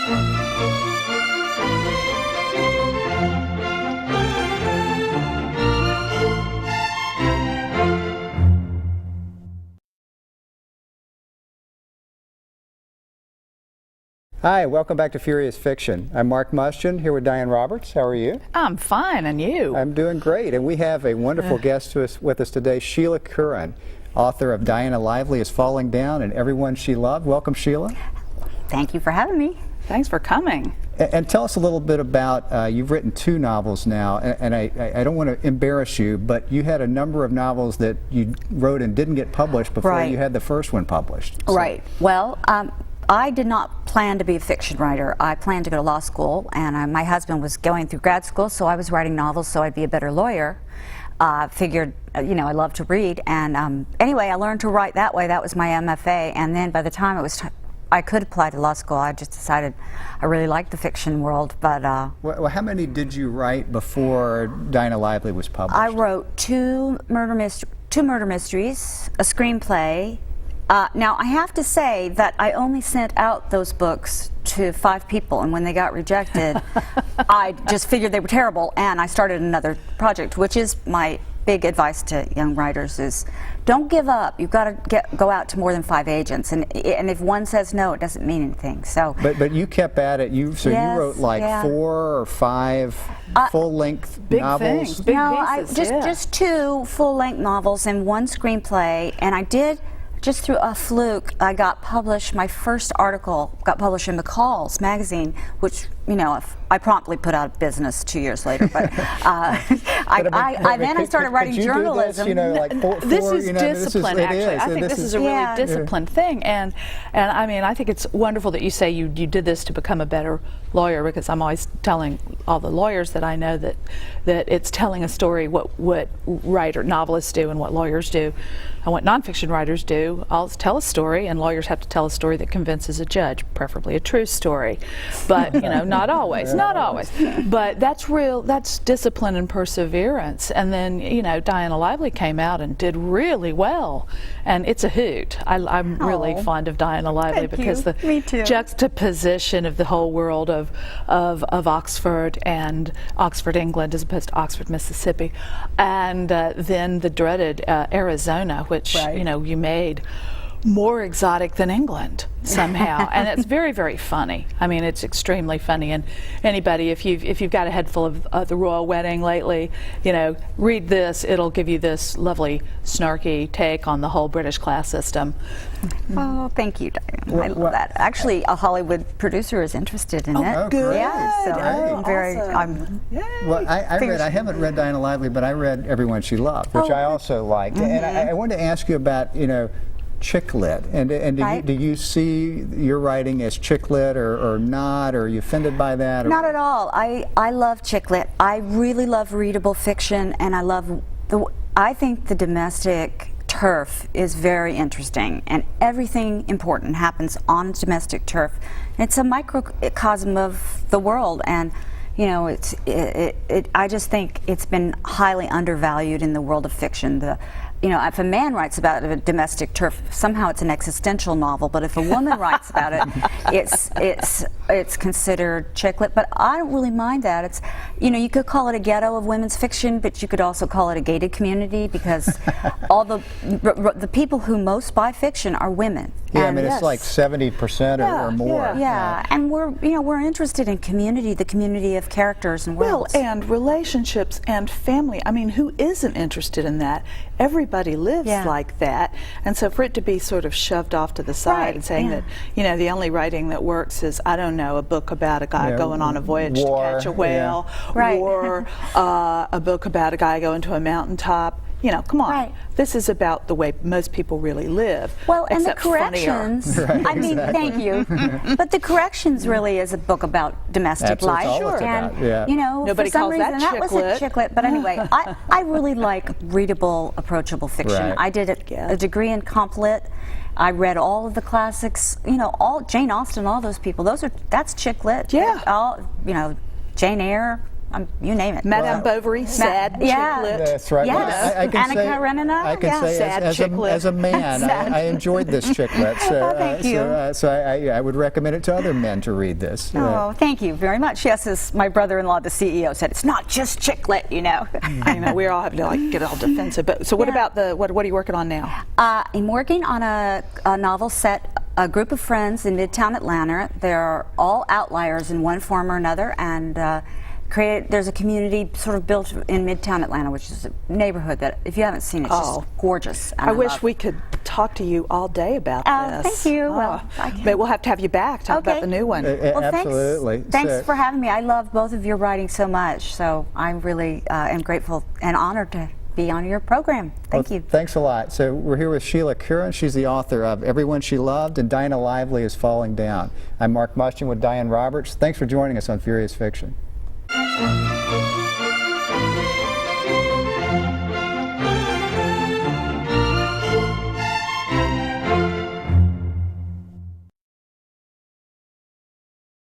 Hi, welcome back to Furious Fiction. I'm Mark Mustian, here with Diane Roberts. How are you? I'm fine, and you? I'm doing great, and we have a wonderful guest with us today, Sheila Curran, author of Diana Lively is Falling Down and Everyone She Loved. Welcome, Sheila. Thank you for having me. Thanks for coming. And tell us a little bit about, you've written 2 novels now, and I don't want to embarrass you, but you had a number of novels that you wrote and didn't get published before you had the first one published. So. Right. Well, I did not plan to be a fiction writer. I planned to go to law school, and my husband was going through grad school, so I was writing novels so I'd be a better lawyer. Figured, you know, I love to read, and anyway, I learned to write that way. That was my MFA, and then by the time it was I could apply to law school, I just decided I really liked the fiction world. But well, how many did you write before Diana Lively was published? I wrote two murder mysteries, a screenplay. Now, I have to say that I only sent out those books to 5 people, and when they got rejected, I just figured they were terrible, and I started another project, which is my big advice to young writers is don't give up. You've got to go out to more than 5 agents, and if one says no, it doesn't mean anything. So, but you kept at it. You wrote like 4 or 5 full-length novels. Big no, pieces, just 2 full-length novels and 1 screenplay, and I did. Just through a fluke, I got published, my first article got published in McCall's magazine, which, you know, I promptly put out of business 2 years later. But then I started writing journalism. This, you know, like this is discipline, actually. I think this is a really disciplined thing. And I mean, I think it's wonderful that you say you did this to become a better lawyer, because I'm always telling all the lawyers that I know that it's telling a story, what novelists do and what lawyers do and what nonfiction writers do. I'll tell a story, and lawyers have to tell a story that convinces a judge, preferably a true story. But, you know, not always, not always. But that's discipline and perseverance. And then, you know, Diana Lively came out and did really well. And it's a hoot. I'm really fond of Diana Lively because the juxtaposition of the whole world of Oxford and Oxford, England, as opposed to Oxford, Mississippi, and then the dreaded Arizona, which, you know, you made more exotic than England somehow. And it's very, very funny. I mean, it's extremely funny, and anybody, if you've got a head full of the royal wedding lately, you know, read this. It'll give you this lovely snarky take on the whole British class system. Oh, thank you, Diane. I love that. Actually, a Hollywood producer is interested in it. Oh, good. Yeah, so I'm very. Well, I haven't read Diana Lively, but I read Everyone She Loved, which I also liked. And I wanted to ask you about, you know, chick lit, and do you see your writing as chick lit or not? Or are you offended by that? Or? Not at all. I love chick lit. I really love readable fiction, and I think the domestic turf is very interesting, and everything important happens on domestic turf. It's a microcosm of the world, and you know, I just think it's been highly undervalued in the world of fiction. You know, if a man writes about a domestic turf, somehow it's an existential novel. But if a woman writes about it, it's considered chick lit. But I don't really mind that. It's, you know, you could call it a ghetto of women's fiction, but you could also call it a gated community, because all the people who most buy fiction are women. Yeah, I mean, it's like 70% or more. Yeah, and we're interested in community, the community of characters and worlds. Well, and relationships and family. I mean, who isn't interested in that? Everybody lives like that, and so for it to be sort of shoved off to the side and saying that, you know, the only writing that works is, I don't know, a book about a guy going on a voyage to catch a whale, or a book about a guy going to a mountaintop. You know, come on. This is about the way most people really live. Well, and the Corrections, I mean, thank you. But the Corrections really is a book about domestic life. And, you know, nobody for some calls reason that wasn't chick lit. But anyway, I really like readable, approachable fiction. I did a degree in comp lit. I read all of the classics, you know, all Jane Austen, all those people. That's chick lit. Yeah. All, you know, Jane Eyre. you name it. Madame Bovary, sad chick-lit. That's right. Yes. I can Anna say, Karenina. I can say as a man, I enjoyed this chick-lit. So, thank you. So I would recommend it to other men to read this. Oh, thank you very much. Yes, as my brother-in-law, the CEO, said, it's not just chick-lit, you know. I know, we're all having to like get all defensive. But so what about what are you working on now? I'm working on a novel set, a group of friends in Midtown Atlanta. They're all outliers in one form or another, and there's a community sort of built in Midtown Atlanta, which is a neighborhood that, if you haven't seen it, it's just gorgeous. I wish we could talk to you all day about this. Thank you. Well, but we'll have to have you back, talk about the new one. Well, absolutely. Thanks for having me. I love both of your writing so much, so I really am grateful and honored to be on your program. Thank you. Thanks a lot. So we're here with Sheila Curran. She's the author of Everyone She Loved and Dinah Lively is Falling Down. I'm Mark Musching with Diane Roberts. Thanks for joining us on Furious Fiction.